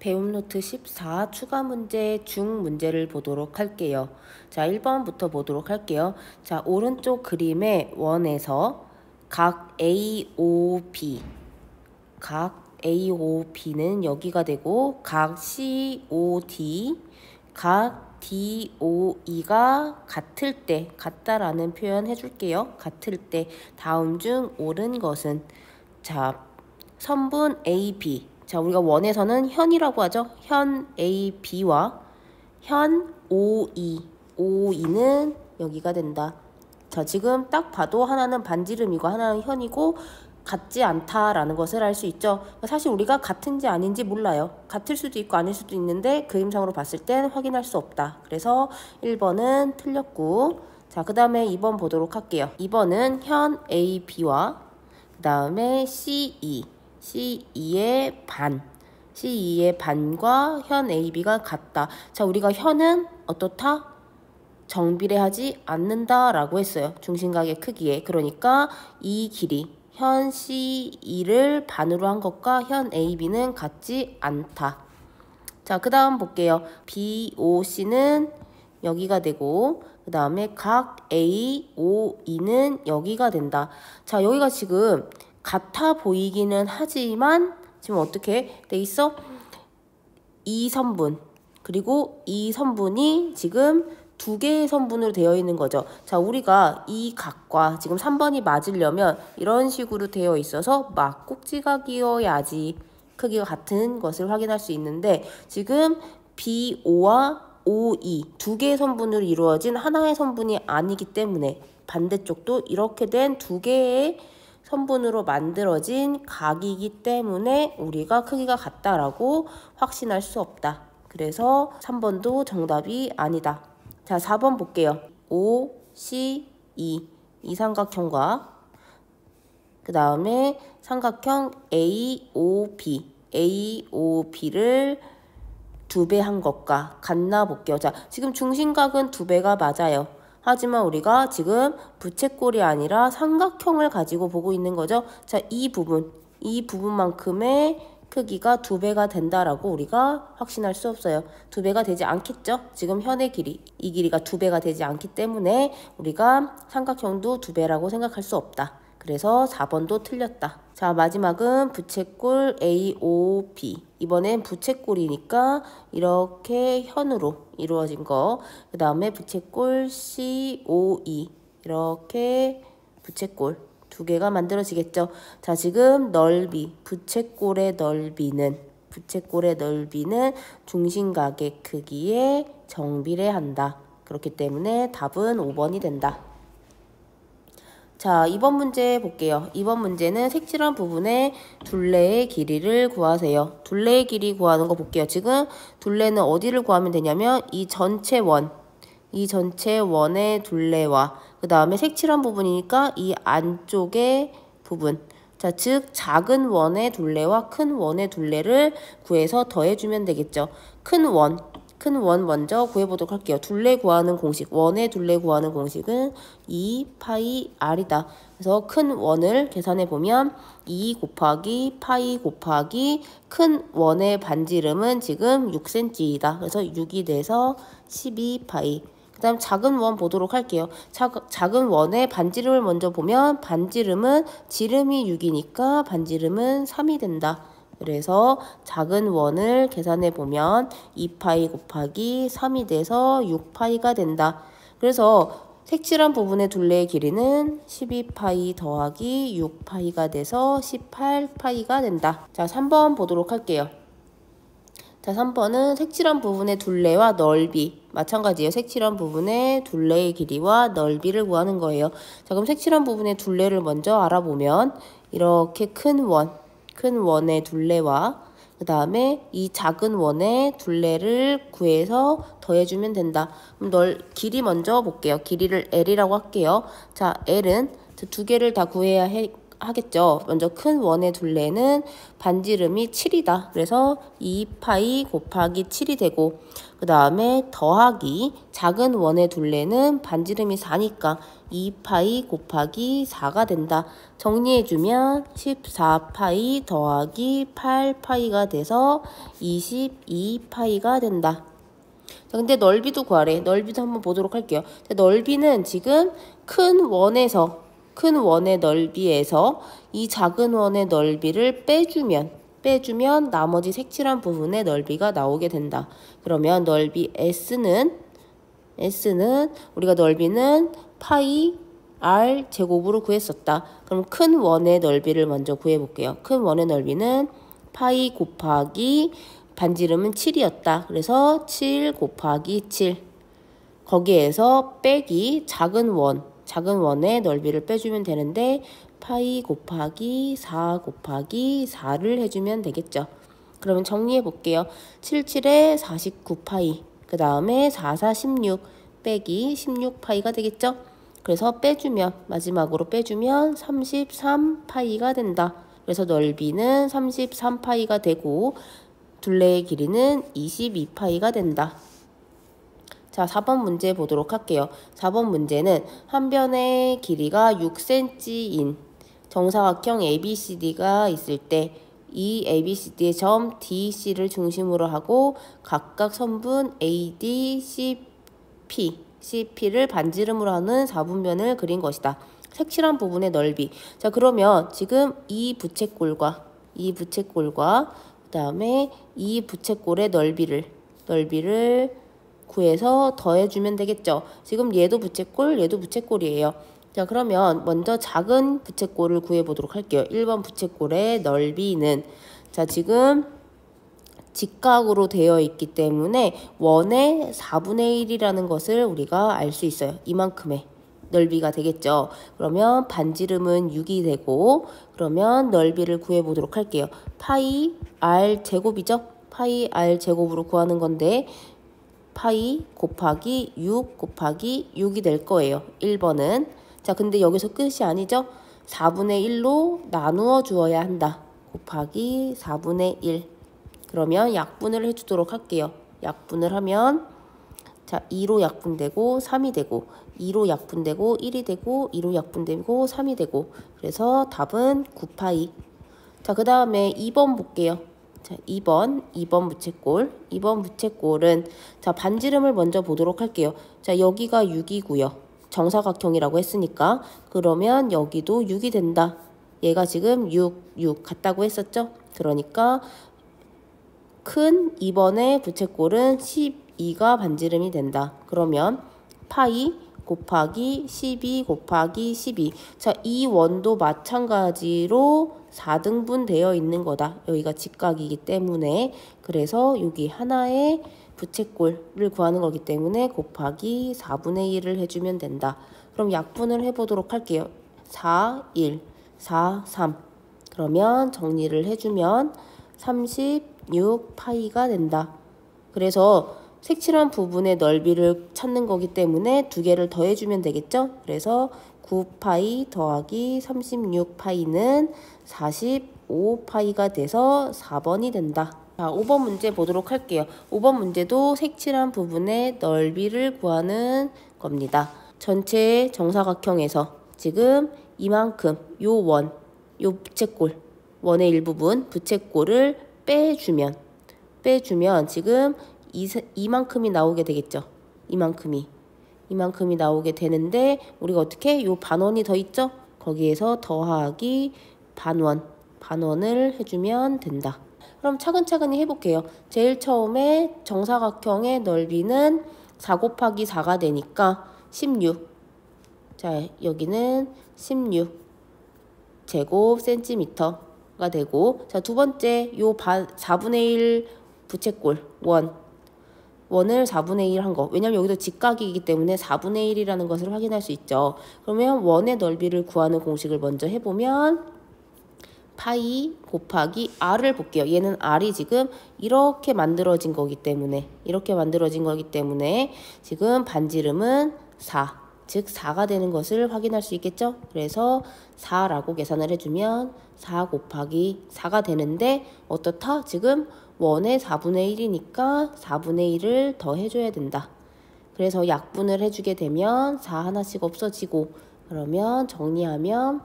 배움 노트 14 추가 문제 중 문제를 보도록 할게요. 자, 1번부터 보도록 할게요. 자, 오른쪽 그림의 원에서 각 AOB, 각 AOB는 여기가 되고 각 COD, 각 DOE가 같을 때, 같다라는 표현 해줄게요. 같을 때 다음 중 옳은 것은, 자, 선분 AB, 자, 우리가 원에서는 현이라고 하죠. 현 AB와 현 OE, OE는 여기가 된다. 자, 지금 딱 봐도 하나는 반지름이고 하나는 현이고 같지 않다라는 것을 알 수 있죠. 사실 우리가 같은지 아닌지 몰라요. 같을 수도 있고 아닐 수도 있는데 그림상으로 봤을 땐 확인할 수 없다. 그래서 1번은 틀렸고, 자, 그 다음에 2번 보도록 할게요. 2번은 현 AB와 그 다음에 CE의 반, CE의 반과 현 AB가 같다. 자, 우리가 현은 어떻다? 정비례하지 않는다 라고 했어요. 중심각의 크기에. 그러니까 이 길이 현 CE를 반으로 한 것과 현 AB는 같지 않다. 자, 그 다음 볼게요. BOC는 여기가 되고 그 다음에 각 AOE는 여기가 된다. 자, 여기가 지금 같아 보이기는 하지만 지금 어떻게 돼 있어? 이 선분 그리고 이 선분이 지금 두 개의 선분으로 되어 있는 거죠. 자, 우리가 이 각과 지금 3번이 맞으려면 이런 식으로 되어 있어서 막꼭지각이어야지 크기가 같은 것을 확인할 수 있는데, 지금 BO와 OE 두 개의 선분으로 이루어진 하나의 선분이 아니기 때문에 반대쪽도 이렇게 된 두 개의 선분으로 만들어진 각이기 때문에 우리가 크기가 같다라고 확신할 수 없다. 그래서 3번도 정답이 아니다. 자, 4번 볼게요. OCE 이 삼각형과 그 다음에 삼각형 AOB를 2배 한 것과 같나 볼게요. 자, 지금 중심각은 2배가 맞아요. 하지만 우리가 지금 부채꼴이 아니라 삼각형을 가지고 보고 있는 거죠. 자, 이 부분만큼의 크기가 2배가 된다라고 우리가 확신할 수 없어요. 2배가 되지 않겠죠? 지금 현의 길이, 이 길이가 2배가 되지 않기 때문에 우리가 삼각형도 2배라고 생각할 수 없다. 그래서 4번도 틀렸다. 자, 마지막은 부채꼴 AOB. 이번엔 부채꼴이니까 이렇게 현으로 이루어진 거. 그 다음에 부채꼴 COE. 이렇게 부채꼴 2개가 만들어지겠죠. 자, 지금 넓이, 부채꼴의 넓이는 중심각의 크기에 정비례한다. 그렇기 때문에 답은 5번이 된다. 자, 2번 문제 볼게요. 2번 문제는 색칠한 부분의 둘레의 길이를 구하세요. 둘레의 길이 구하는 거 볼게요. 지금 둘레는 어디를 구하면 되냐면 이 전체 원의 둘레와 그 다음에 색칠한 부분이니까 이 안쪽의 부분, 자, 즉 작은 원의 둘레와 큰 원의 둘레를 구해서 더해주면 되겠죠. 큰 원 먼저 구해보도록 할게요. 둘레 구하는 공식, 원의 둘레 구하는 공식은 2파이 r이다. 그래서 큰 원을 계산해보면 2 곱하기 파이 곱하기 큰 원의 반지름은 지금 6cm이다. 그래서 6이 돼서 12파이. 그 다음 작은 원 보도록 할게요. 작은 원의 반지름을 먼저 보면 반지름은 지름이 6이니까 반지름은 3이 된다. 그래서 작은 원을 계산해 보면 2파이 곱하기 3이 돼서 6파이가 된다. 그래서 색칠한 부분의 둘레의 길이는 12파이 더하기 6파이가 돼서 18파이가 된다. 자, 3번 보도록 할게요. 자, 3번은 색칠한 부분의 둘레와 넓이, 마찬가지예요. 색칠한 부분의 둘레의 길이와 넓이를 구하는 거예요. 자, 그럼 색칠한 부분의 둘레를 먼저 알아보면 이렇게 큰 원의 둘레와 그 다음에 이 작은 원의 둘레를 구해서 더해주면 된다. 그럼 길이 먼저 볼게요. 길이를 L이라고 할게요. 자, L은 두 개를 다 구해야 하겠죠. 먼저 큰 원의 둘레는 반지름이 7이다. 그래서 2파이 곱하기 7이 되고, 그 다음에 더하기 작은 원의 둘레는 반지름이 4니까 2파이 곱하기 4가 된다. 정리해주면 14파이 더하기 8파이가 돼서 22파이가 된다. 자, 근데 넓이도 구하래. 넓이도 한번 보도록 할게요. 자, 넓이는 지금 큰 원의 넓이에서 이 작은 원의 넓이를 빼주면 나머지 색칠한 부분의 넓이가 나오게 된다. 그러면 넓이 S는 우리가 넓이는 파이 R 제곱으로 구했었다. 그럼 큰 원의 넓이를 먼저 구해볼게요. 큰 원의 넓이는 파이 곱하기 반지름은 7이었다. 그래서 7 곱하기 7. 거기에서 빼기 작은 원의 넓이를 빼주면 되는데 파이 곱하기 4 곱하기 4를 해주면 되겠죠. 그러면 정리해 볼게요. 77에 49파이, 그 다음에 4, 4, 16 빼기 16파이가 되겠죠. 그래서 마지막으로 빼주면 33파이가 된다. 그래서 넓이는 33파이가 되고 둘레의 길이는 22파이가 된다. 자, 4번 문제 보도록 할게요. 4번 문제는 한 변의 길이가 6cm인 정사각형 ABCD가 있을 때 이 ABCD의 점 DC를 중심으로 하고 각각 선분 AD, CP를 반지름으로 하는 4분면을 그린 것이다. 색칠한 부분의 넓이. 자, 그러면 지금 이 부채꼴과 그 다음에 이 부채꼴의 넓이를 구해서 더해주면 되겠죠. 지금 얘도 부채꼴이에요. 자, 그러면 먼저 작은 부채꼴을 구해보도록 할게요. 1번 부채꼴의 넓이는, 자, 지금 직각으로 되어 있기 때문에 원의 4분의 1이라는 것을 우리가 알 수 있어요. 이만큼의 넓이가 되겠죠. 그러면 반지름은 6이 되고, 그러면 넓이를 구해보도록 할게요. 파이 R 제곱이죠. 파이 R 제곱으로 구하는 건데 파이 곱하기 6 곱하기 6이 될 거예요. 1번은. 자, 근데 여기서 끝이 아니죠. 4분의 1로 나누어 주어야 한다. 곱하기 4분의 1. 그러면 약분을 해주도록 할게요. 약분을 하면, 자, 2로 약분되고 3이 되고, 2로 약분되고 1이 되고, 2로 약분되고 3이 되고, 그래서 답은 9파이. 자, 그 다음에 2번 볼게요. 자, 2번 부채꼴. 2번 부채꼴은, 자, 반지름을 먼저 보도록 할게요. 자, 여기가 6이고요. 정사각형이라고 했으니까. 그러면 여기도 6이 된다. 얘가 지금 6 같다고 했었죠? 그러니까 큰 2번의 부채꼴은 12가 반지름이 된다. 그러면 파이 곱하기 12 곱하기 12. 자, 이 원도 마찬가지로 4등분 되어 있는 거다. 여기가 직각이기 때문에. 그래서 여기 하나의 부채꼴을 구하는 거기 때문에 곱하기 4분의 1을 해주면 된다. 그럼 약분을 해보도록 할게요. 4, 1, 4, 3. 그러면 정리를 해주면 36파이가 된다. 그래서 색칠한 부분의 넓이를 찾는 거기 때문에 두 개를 더해주면 되겠죠? 그래서 9파이 더하기 36파이는 45파이가 돼서 4번이 된다. 자, 5번 문제 보도록 할게요. 5번 문제도 색칠한 부분의 넓이를 구하는 겁니다. 전체 정사각형에서 지금 이만큼 요 부채꼴, 원의 일부분 부채꼴을 빼주면 지금 이만큼이 나오게 되겠죠. 이만큼이 나오게 되는데 우리가 어떻게 요 반원이 더 있죠? 거기에서 더하기 반원을 해주면 된다. 그럼 차근차근히 해볼게요. 제일 처음에 정사각형의 넓이는 4 곱하기 4가 되니까 16. 자, 여기는 16 제곱 센티미터가 되고, 자, 두 번째 요 4분의 1 부채꼴 원을 4분의 1 한 거. 왜냐면 여기도 직각이기 때문에 4분의 1이라는 것을 확인할 수 있죠. 그러면 원의 넓이를 구하는 공식을 먼저 해보면 파이 곱하기 R을 볼게요. 얘는 R이 지금 이렇게 만들어진 거기 때문에 지금 반지름은 4. 즉 4가 되는 것을 확인할 수 있겠죠? 그래서 4라고 계산을 해주면 4 곱하기 4가 되는데 어떻다? 지금 원의 4분의 1이니까 4분의 1을 더 해줘야 된다. 그래서 약분을 해주게 되면 4 하나씩 없어지고 그러면 정리하면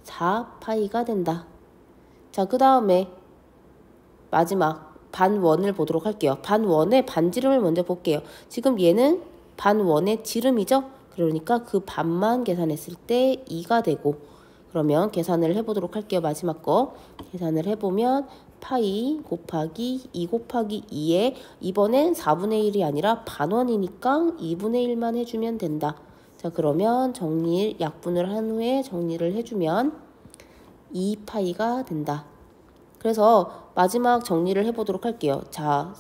4파이가 된다. 자, 그 다음에 마지막 반원을 보도록 할게요. 반원의 반지름을 먼저 볼게요. 지금 얘는 반원의 지름이죠? 그러니까 그 반만 계산했을 때 2가 되고 그러면 계산을 해보도록 할게요. 마지막 거 계산을 해보면 파이 곱하기 2 곱하기 2에 이번엔 4분의 1이 아니라 반원이니까 2분의 1만 해주면 된다. 자, 그러면 약분을 한 후에 정리를 해주면 2파이가 된다. 그래서 마지막 정리를 해보도록 할게요. 자,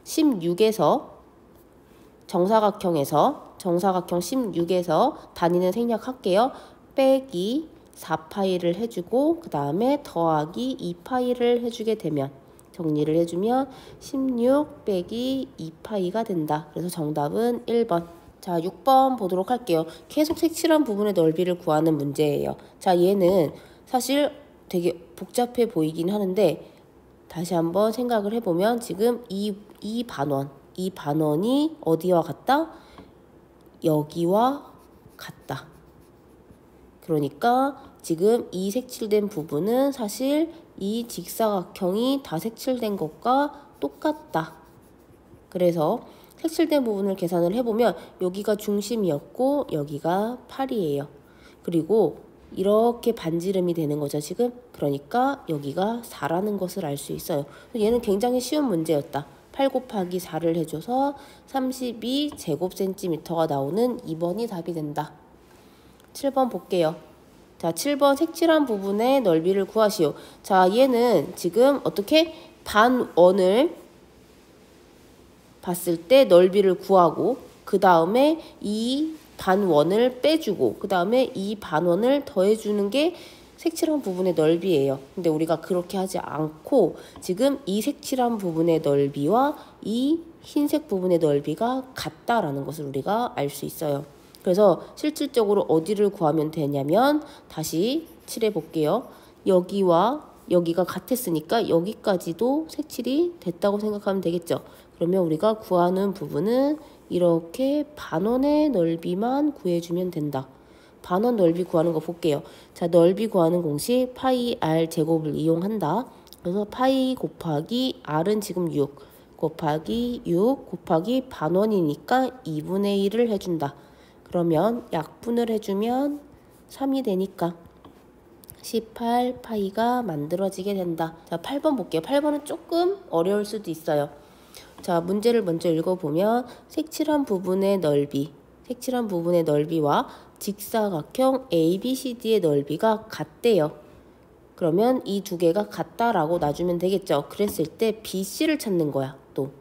16에서 정사각형 16에서 단위는 생략할게요. 빼기 4파이를 해주고 그 다음에 더하기 2파이를 해주게 되면 정리를 해주면 16 빼기 2파이가 된다. 그래서 정답은 1번. 자, 6번 보도록 할게요. 계속 색칠한 부분의 넓이를 구하는 문제예요. 자, 얘는 사실 되게 복잡해 보이긴 하는데 다시 한번 생각을 해보면 지금 이 반원이 어디와 같다? 여기와 같다. 그러니까 지금 이 색칠된 부분은 사실 이 직사각형이 다 색칠된 것과 똑같다. 그래서 색칠된 부분을 계산을 해보면 여기가 중심이었고 여기가 팔이에요. 그리고 이렇게 반지름이 되는 거죠, 지금. 그러니까 여기가 4라는 것을 알 수 있어요. 얘는 굉장히 쉬운 문제였다. 8 곱하기 4를 해줘서 32제곱센티미터가 나오는 2번이 답이 된다. 7번 볼게요. 자, 7번 색칠한 부분의 넓이를 구하시오. 자, 얘는 지금 어떻게 반원을 봤을 때 넓이를 구하고 그 다음에 이 반원을 빼주고 그 다음에 이 반원을 더해주는 게 색칠한 부분의 넓이에요. 근데 우리가 그렇게 하지 않고 지금 이 색칠한 부분의 넓이와 이 흰색 부분의 넓이가 같다라는 것을 우리가 알 수 있어요. 그래서 실질적으로 어디를 구하면 되냐면 다시 칠해 볼게요. 여기와 여기가 같았으니까 여기까지도 색칠이 됐다고 생각하면 되겠죠. 그러면 우리가 구하는 부분은 이렇게 반원의 넓이만 구해주면 된다. 반원 넓이 구하는 거 볼게요. 자, 넓이 구하는 공식 파이 r 제곱을 이용한다. 그래서 파이 곱하기 r은 지금 6 곱하기 6 곱하기 반원이니까 2분의 1을 해준다. 그러면 약분을 해주면 3이 되니까 18파이가 만들어지게 된다. 자, 8번 볼게요. 8번은 조금 어려울 수도 있어요. 자, 문제를 먼저 읽어보면 색칠한 부분의 넓이와 직사각형 ABCD의 넓이가 같대요. 그러면 이 두 개가 같다라고 놔주면 되겠죠. 그랬을 때 BC를 찾는 거야. 또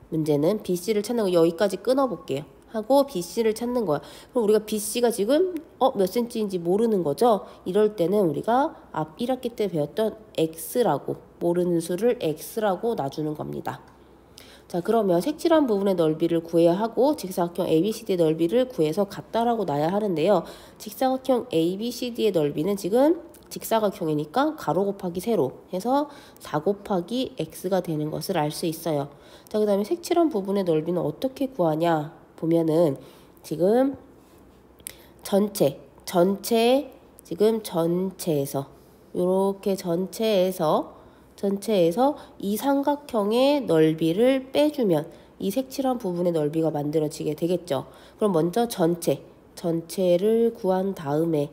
문제는 BC를 찾는 거. 여기까지 끊어볼게요. 하고 BC를 찾는 거야. 그럼 우리가 BC가 지금 몇 cm인지 모르는 거죠. 이럴 때는 우리가 앞 1학기 때 배웠던 X라고, 모르는 수를 X라고 놔주는 겁니다. 자, 그러면 색칠한 부분의 넓이를 구해야 하고 직사각형 ABCD의 넓이를 구해서 같다라고 놔야 하는데요. 직사각형 ABCD의 넓이는 지금 직사각형이니까 가로 곱하기 세로 해서 4 곱하기 X가 되는 것을 알 수 있어요. 자, 그 다음에 색칠한 부분의 넓이는 어떻게 구하냐 보면은 지금 전체에서 이렇게 전체에서 이 삼각형의 넓이를 빼주면 이 색칠한 부분의 넓이가 만들어지게 되겠죠. 그럼 먼저 전체를 구한 다음에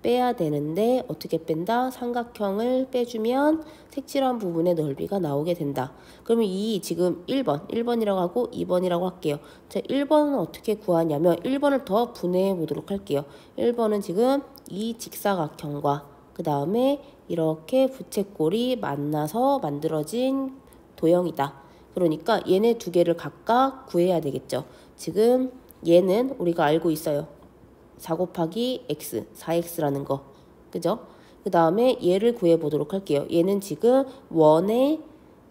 빼야 되는데 어떻게 뺀다? 삼각형을 빼주면 색칠한 부분의 넓이가 나오게 된다. 그러면 이 지금 1번이라고 하고 2번이라고 할게요. 자, 1번은 어떻게 구하냐면 1번을 더 분해해 보도록 할게요. 1번은 지금 이 직사각형과 그 다음에 이렇게 부채꼴이 만나서 만들어진 도형이다. 그러니까 얘네 두 개를 각각 구해야 되겠죠. 지금 얘는 우리가 알고 있어요. 4 곱하기 x, 4x라는 거. 그죠? 그 다음에 얘를 구해보도록 할게요. 얘는 지금 원의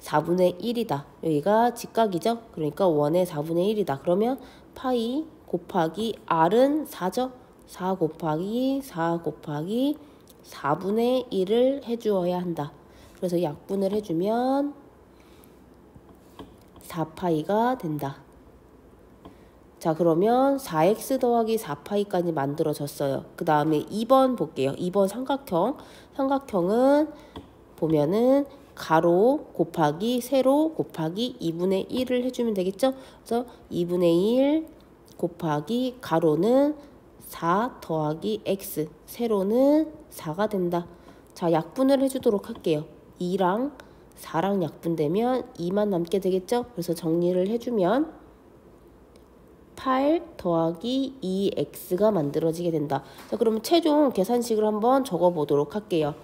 4분의 1이다. 여기가 직각이죠? 그러니까 원의 4분의 1이다. 그러면 파이 곱하기 R은 4죠. 4 곱하기 4 곱하기 4분의 1을 해주어야 한다. 그래서 약분을 해주면 4파이가 된다. 자, 그러면 4x 더하기 4파이까지 만들어졌어요. 그 다음에 2번 볼게요. 2번 삼각형. 삼각형은 보면은 가로 곱하기 세로 곱하기 2분의 1을 해주면 되겠죠? 그래서 2분의 1 곱하기 가로는 4 더하기 x, 세로는 4가 된다. 자, 약분을 해주도록 할게요. 2랑 4랑 약분되면 2만 남게 되겠죠? 그래서 정리를 해주면 8 더하기 2x가 만들어지게 된다. 자, 그러면 최종 계산식을 한번 적어보도록 할게요.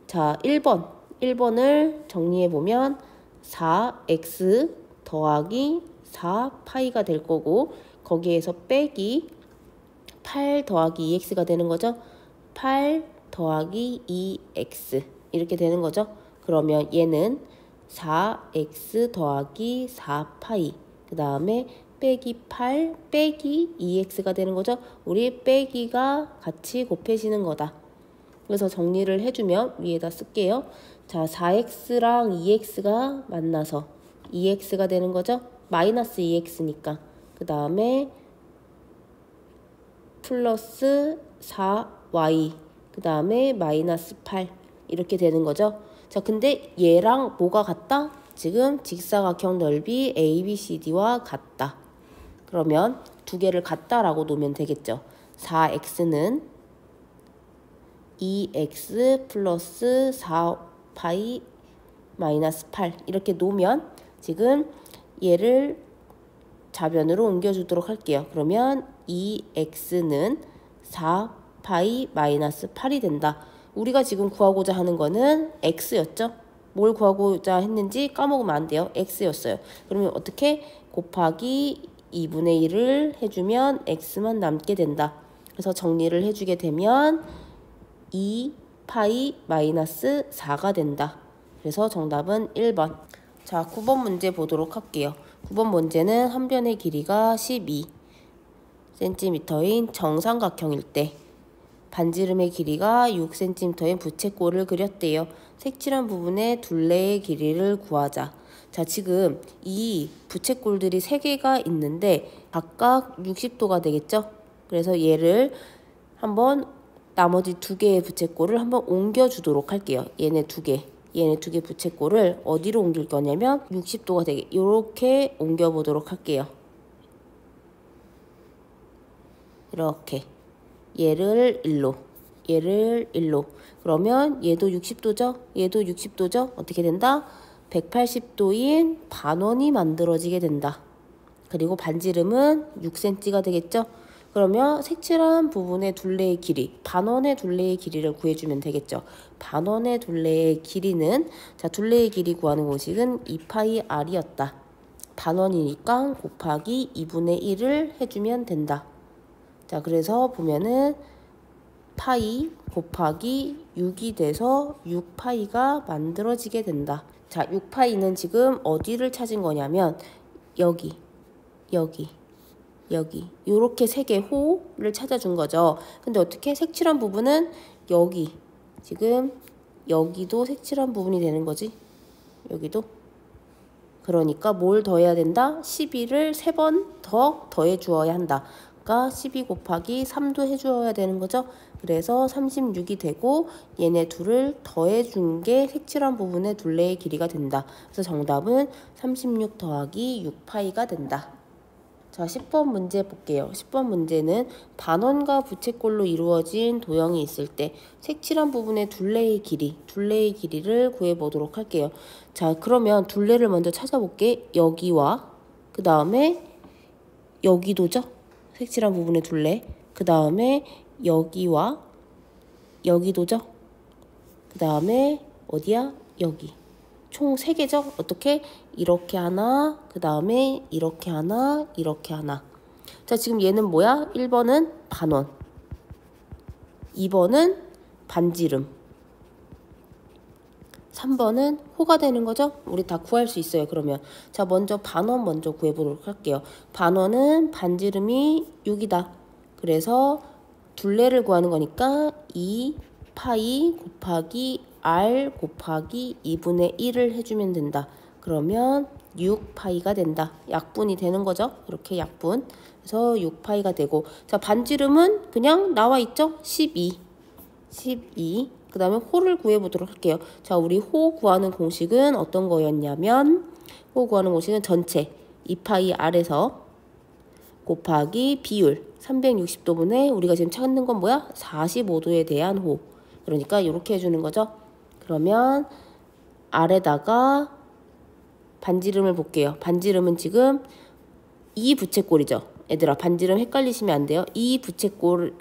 자, 1번을 정리해보면 4x 더하기 4파이가 될 거고, 거기에서 빼기 8 더하기 2x가 되는 거죠. 8 더하기 2x 이렇게 되는 거죠. 그러면 얘는 4x 더하기 4파이, 그 다음에 빼기 8 빼기 2x가 되는 거죠. 우리 빼기가 같이 곱해지는 거다. 그래서 정리를 해주면 위에다 쓸게요. 자, 4x랑 2x가 만나서 2x가 되는 거죠. 마이너스 2x니까. 그 다음에 플러스 4y, 그 다음에 마이너스 8 이렇게 되는 거죠. 자, 근데 얘랑 뭐가 같다? 지금 직사각형 넓이 ABCD와 같다. 그러면 두 개를 같다라고 놓으면 되겠죠. 4x는 2x 플러스 4파이 마이너스 8 이렇게 놓으면 지금 얘를 좌변으로 옮겨주도록 할게요. 그러면 2x는 4파이 마이너스 8이 된다. 우리가 지금 구하고자 하는 거는 x였죠. 뭘 구하고자 했는지 까먹으면 안 돼요. x였어요. 그러면 어떻게? 곱하기 2분의 1을 해주면 x만 남게 된다. 그래서 정리를 해주게 되면 2파이 마이너스 4가 된다. 그래서 정답은 1번. 자, 9번 문제 보도록 할게요. 9번 문제는 한 변의 길이가 12cm인 정삼각형일 때 반지름의 길이가 6cm인 부채꼴을 그렸대요. 색칠한 부분의 둘레의 길이를 구하자. 자, 지금 이 부채꼴들이 3개가 있는데 각각 60도가 되겠죠? 그래서 얘를 한번 나머지 2개의 부채꼴을 한번 옮겨주도록 할게요. 얘네 두 개 부채꼴을 어디로 옮길 거냐면 60도가 되게 이렇게 옮겨보도록 할게요. 이렇게 얘를 1로, 얘를 1로. 그러면 얘도 60도죠? 얘도 60도죠? 어떻게 된다? 180도인 반원이 만들어지게 된다. 그리고 반지름은 6cm가 되겠죠? 그러면 색칠한 부분의 둘레의 길이, 반원의 둘레의 길이를 구해주면 되겠죠. 반원의 둘레의 길이는, 자, 둘레의 길이 구하는 공식은 2파이 r이었다. 반원이니까 곱하기 2분의 1을 해주면 된다. 자, 그래서 보면은 파이 곱하기 6이 돼서 6파이가 만들어지게 된다. 자, 6파이는 지금 어디를 찾은 거냐면 여기 요렇게 3개 호를 찾아준 거죠. 근데 어떻게? 색칠한 부분은 여기, 지금 여기도 색칠한 부분이 되는 거지. 여기도. 그러니까 뭘 더해야 된다? 12를 3번 더 더해 주어야 한다. 그러니까 12 곱하기 3도 해주어야 되는 거죠. 그래서 36이 되고 얘네 둘을 더해준 게 색칠한 부분의 둘레의 길이가 된다. 그래서 정답은 36 더하기 6파이가 된다. 자, 10번 문제 볼게요. 10번 문제는 반원과 부채꼴로 이루어진 도형이 있을 때 색칠한 부분의 둘레의 길이를 구해보도록 할게요. 자, 그러면 둘레를 먼저 찾아볼게. 여기와 그 다음에 여기도죠. 색칠한 부분의 둘레. 그 다음에 여기와 여기도죠. 그 다음에 어디야? 여기. 총 3개죠? 어떻게? 이렇게 하나, 그 다음에 이렇게 하나, 이렇게 하나. 자, 지금 얘는 뭐야? 1번은 반원, 2번은 반지름, 3번은 호가 되는 거죠? 우리 다 구할 수 있어요. 그러면 자, 먼저 반원 먼저 구해보도록 할게요. 반원은 반지름이 6이다. 그래서 둘레를 구하는 거니까 2 파이 곱하기 r 곱하기 2분의 1을 해주면 된다. 그러면 6파이가 된다. 약분이 되는 거죠. 이렇게 약분. 그래서 6파이가 되고, 자, 반지름은 그냥 나와 있죠? 12. 그 다음에 호를 구해보도록 할게요. 자, 우리 호 구하는 공식은 어떤 거였냐면, 호 구하는 공식은 전체 2파이 r에서 곱하기 비율 360도분의 우리가 지금 찾는 건 뭐야? 45도에 대한 호. 그러니까 이렇게 해주는 거죠. 그러면 r에다가 반지름을 볼게요. 반지름은 지금 2부채꼴이죠. 얘들아, 반지름 헷갈리시면 안 돼요. 2부채꼴을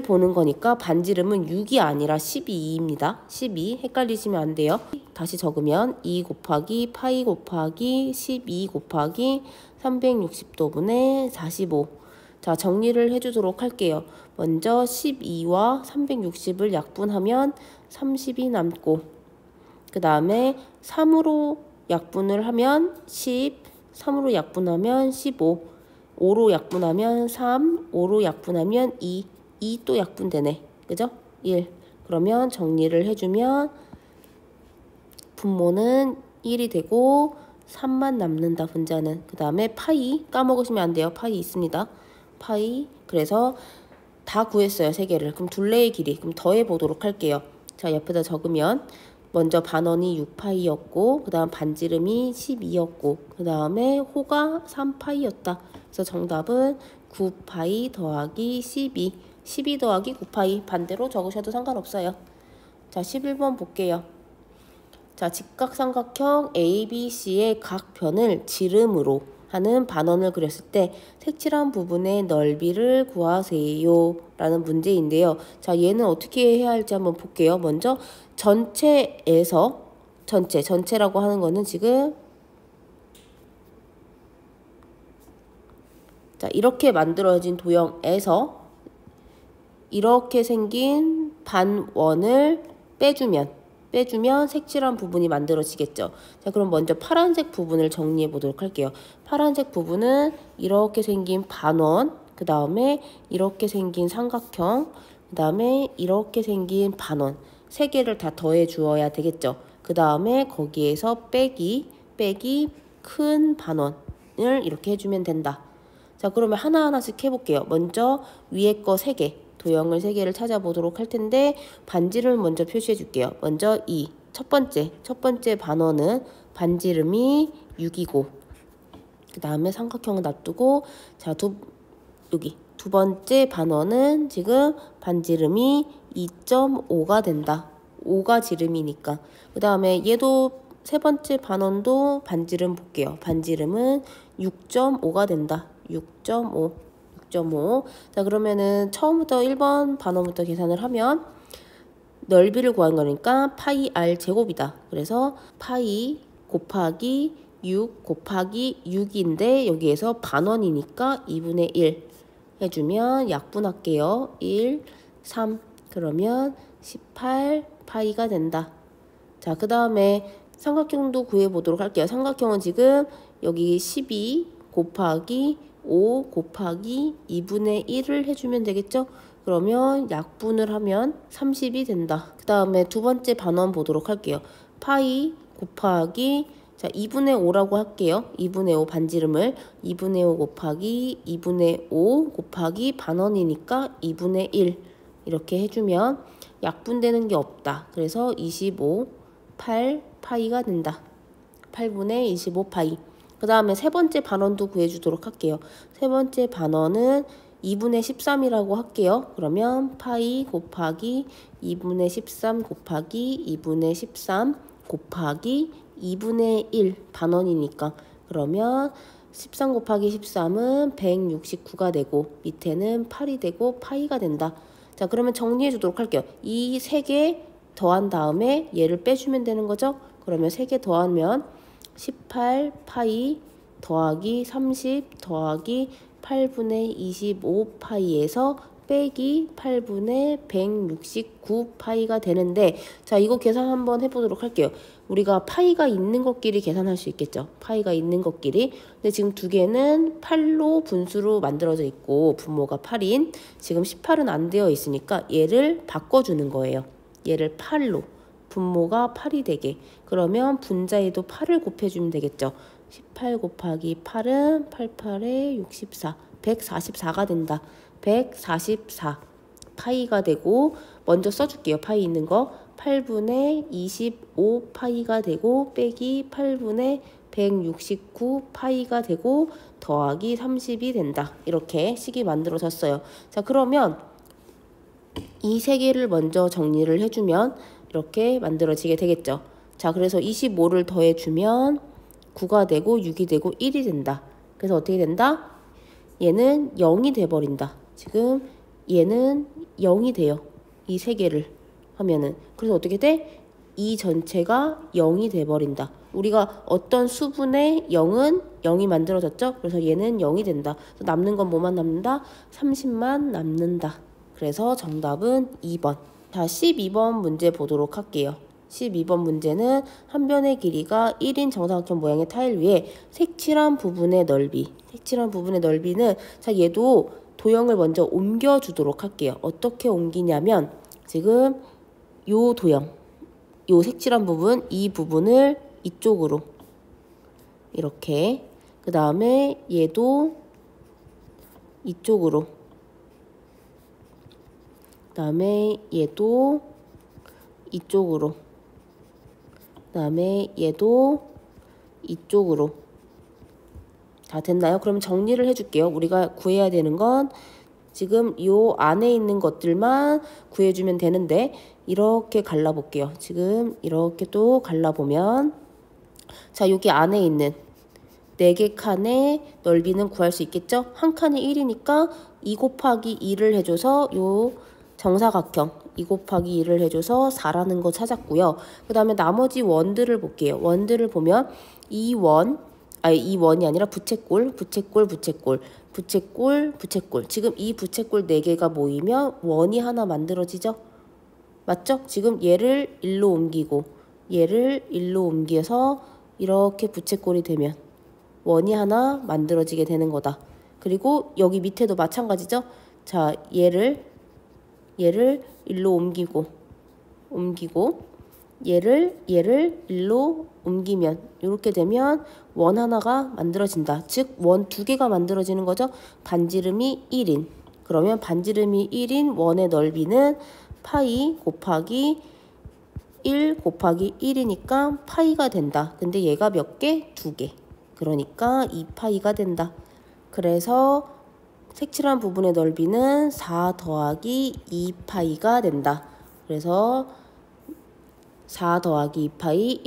보는 거니까 반지름은 6이 아니라 12입니다. 12 헷갈리시면 안 돼요. 다시 적으면 2 곱하기 파이 곱하기 12 곱하기 360도분의 45. 자, 정리를 해주도록 할게요. 먼저 12와 360을 약분하면 30이 남고, 그 다음에 3으로 약분을 하면 10, 3으로 약분하면 15, 5로 약분하면 3, 5로 약분하면 2, 2 또 약분되네. 그죠? 1. 그러면 정리를 해주면 분모는 1이 되고 3만 남는다, 분자는. 그 다음에 파이 까먹으시면 안 돼요. 파이 있습니다. 파이. 그래서 다 구했어요, 세 개를. 그럼 둘레의 길이. 그럼 더해 보도록 할게요. 자, 옆에다 적으면 먼저 반원이 6파이였고, 그 다음 반지름이 12였고, 그 다음에 호가 3파이였다. 그래서 정답은 9파이 더하기 12. 12 더하기 9파이. 반대로 적으셔도 상관없어요. 자, 11번 볼게요. 자, 직각삼각형 ABC의 각 변을 지름으로 하는 반원을 그렸을 때 색칠한 부분의 넓이를 구하세요 라는 문제인데요. 자, 얘는 어떻게 해야 할지 한번 볼게요. 먼저 전체에서, 전체라고 하는 거는 지금 자, 이렇게 만들어진 도형에서 이렇게 생긴 반원을 빼주면 색칠한 부분이 만들어지겠죠. 자, 그럼 먼저 파란색 부분을 정리해 보도록 할게요. 파란색 부분은 이렇게 생긴 반원, 그 다음에 이렇게 생긴 삼각형, 그 다음에 이렇게 생긴 반원, 세 개를 다 더해 주어야 되겠죠. 그 다음에 거기에서 빼기 큰 반원을 이렇게 해주면 된다. 자, 그러면 하나하나씩 해볼게요. 먼저 위에 거 3개, 도형을 3개를 찾아보도록 할 텐데 반지름을 먼저 표시해 줄게요. 먼저 첫 번째 반원은 반지름이 6이고, 그 다음에 삼각형을 놔두고, 자, 여기 두 번째 반원은 지금 반지름이 2.5가 된다. 5가 지름이니까. 그 다음에 얘도 세 번째 반원도 반지름 볼게요. 반지름은 6.5가 된다. 6.5. 자, 그러면은 처음부터 1번 반원부터 계산을 하면 넓이를 구한 거니까 파이 r 제곱이다. 그래서 파이 곱하기 6 곱하기 6인데 여기에서 반원이니까 2분의 1 해주면 약분할게요. 1, 3. 그러면 18 파이가 된다. 자, 그 다음에 삼각형도 구해보도록 할게요. 삼각형은 지금 여기 12 곱하기 5 곱하기 2분의 1을 해주면 되겠죠? 그러면 약분을 하면 30이 된다. 그 다음에 두 번째 반원 보도록 할게요. 파이 곱하기, 자, 2분의 5라고 할게요. 2분의 5 반지름을 2분의 5 곱하기 2분의 5 곱하기 반원이니까 2분의 1 이렇게 해주면 약분되는 게 없다. 그래서 25, 8 파이가 된다. 8분의 25 파이. 그 다음에 세 번째 반원도 구해주도록 할게요. 세 번째 반원은 2분의 13이라고 할게요. 그러면 파이 곱하기 2분의 13 곱하기 2분의 13 곱하기 2분의 1 반원이니까, 그러면 13 곱하기 13은 169가 되고 밑에는 8이 되고 파이가 된다. 자, 그러면 정리해 주도록 할게요. 이 세 개 더한 다음에 얘를 빼주면 되는 거죠. 그러면 3개 더하면 18 파이 더하기 30 더하기 8분의 25 파이에서 빼기 8분의 169 파이가 되는데, 자, 이거 계산 한번 해보도록 할게요. 우리가 파이가 있는 것끼리 계산할 수 있겠죠. 파이가 있는 것끼리. 근데 지금 두 개는 8로 분수로 만들어져 있고 분모가 8인 지금 18은 안 되어 있으니까 얘를 바꿔주는 거예요. 얘를 8로. 분모가 8이 되게. 그러면 분자에도 8을 곱해주면 되겠죠. 18 곱하기 8은 88에 64. 144가 된다. 144 파이가 되고, 먼저 써줄게요. 파이 있는 거 8분의 25 파이가 되고 빼기 8분의 169 파이가 되고 더하기 30이 된다. 이렇게 식이 만들어졌어요. 자, 그러면 이 세 개를 먼저 정리를 해주면 이렇게 만들어지게 되겠죠. 자, 그래서 25를 더해주면 9가 되고 6이 되고 1이 된다. 그래서 어떻게 된다? 얘는 0이 돼버린다. 지금 얘는 0이 돼요. 이 세 개를 하면은. 그래서 어떻게 돼? 이 전체가 0이 돼버린다. 우리가 어떤 수분의 0은 0이 만들어졌죠? 그래서 얘는 0이 된다. 남는 건 뭐만 남는다? 30만 남는다. 그래서 정답은 2번. 자, 12번 문제 보도록 할게요. 12번 문제는 한 변의 길이가 1인 정사각형 모양의 타일 위에 색칠한 부분의 넓이. 색칠한 부분의 넓이는, 자, 얘도 도형을 먼저 옮겨주도록 할게요. 어떻게 옮기냐면, 지금 요 도형, 요 색칠한 부분, 이 부분을 이쪽으로 이렇게, 그 다음에 얘도 이쪽으로, 그 다음에 얘도 이쪽으로, 그 다음에 얘도 이쪽으로. 다 됐나요? 그럼 정리를 해줄게요. 우리가 구해야 되는 건 지금 요 안에 있는 것들만 구해주면 되는데, 이렇게 갈라볼게요. 지금 이렇게 또 갈라보면, 자, 여기 안에 있는 4개 칸의 넓이는 구할 수 있겠죠? 한 칸이 1이니까 2 곱하기 2를 해줘서 요 정사각형 2 곱하기 2를 해줘서 4라는 거 찾았고요. 그 다음에 나머지 원들을 볼게요. 원들을 보면 이 원이 아니라 부채꼴. 지금 이 부채꼴 4개가 모이면 원이 하나 만들어지죠? 맞죠? 지금 얘를 1로 옮기고 얘를 1로 옮겨서 이렇게 부채꼴이 되면 원이 하나 만들어지게 되는 거다. 그리고 여기 밑에도 마찬가지죠? 자, 얘를 1로 옮기고 얘를 1로 옮기면 이렇게 되면 원 하나가 만들어진다. 즉 원 2개가 만들어지는 거죠. 반지름이 1인. 그러면 반지름이 1인 원의 넓이는 파이 곱하기 1 곱하기 1이니까 파이가 된다. 근데 얘가 몇 개? 2개. 그러니까 2파이가 된다. 그래서 색칠한 부분의 넓이는 4 더하기 2파이가 된다. 그래서 4 더하기 2파이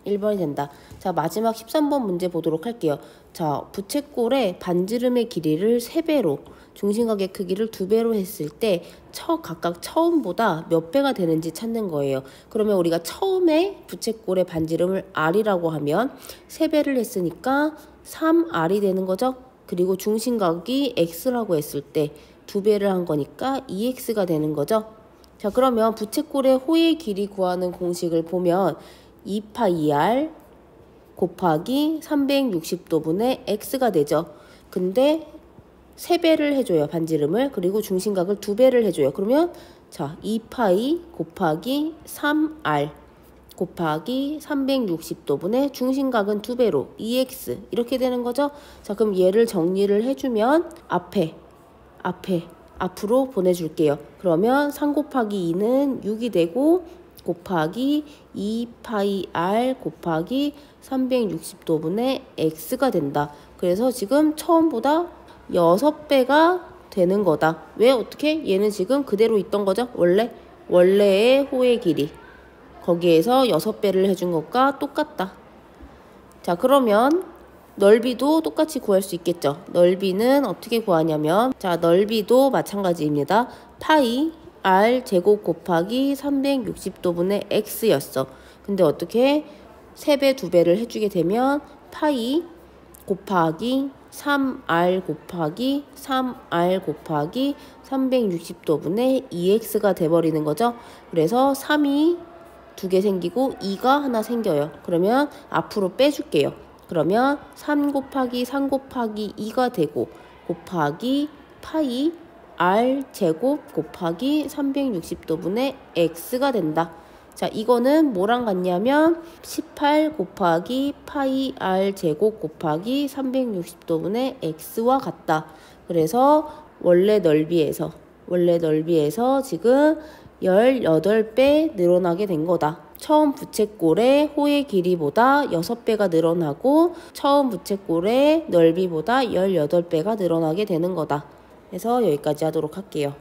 1번이 된다. 자, 마지막 13번 문제 보도록 할게요. 자, 부채꼴의 반지름의 길이를 3배로, 중심각의 크기를 2배로 했을 때 각각 처음보다 몇 배가 되는지 찾는 거예요. 그러면 우리가 처음에 부채꼴의 반지름을 R이라고 하면 3배를 했으니까 3R이 되는 거죠. 그리고 중심각이 X라고 했을 때 2배를 한 거니까 2X가 되는 거죠. 자, 그러면 부채꼴의 호의 길이 구하는 공식을 보면 2파이 R 곱하기 360도분의 X가 되죠. 근데 3배를 해줘요. 반지름을. 그리고 중심각을 2배를 해줘요. 그러면 자, 2파이 곱하기 3R 곱하기 360도분의 중심각은 2배로 2x 이렇게 되는 거죠. 자, 그럼 얘를 정리를 해주면 앞으로 보내줄게요. 그러면 3 곱하기 2는 6이 되고 곱하기 2파이 R 곱하기 360도분의 x가 된다. 그래서 지금 처음보다 6배가 되는 거다. 왜? 어떻게? 얘는 지금 그대로 있던 거죠. 원래의 호의 길이. 거기에서 6배를 해준 것과 똑같다. 자, 그러면 넓이도 똑같이 구할 수 있겠죠. 넓이는 어떻게 구하냐면, 자, 넓이도 마찬가지입니다. 파이 R 제곱 곱하기 360도분의 x였어. 근데 어떻게 3배, 2배를 해주게 되면 파이 곱하기 3r 곱하기 360도분의 2x가 돼버리는 거죠. 그래서 3이 2개 생기고 2가 하나 생겨요. 그러면 앞으로 빼줄게요. 그러면 3 곱하기 2가 되고 곱하기 파이 r 제곱 곱하기 360도분의 x가 된다. 자, 이거는 뭐랑 같냐면 18 곱하기 파이 r 제곱 곱하기 360도분의 x와 같다. 그래서 원래 넓이에서 지금 18배 늘어나게 된 거다. 처음 부채꼴의 호의 길이보다 6배가 늘어나고 처음 부채꼴의 넓이보다 18배가 늘어나게 되는 거다. 그래서 여기까지 하도록 할게요.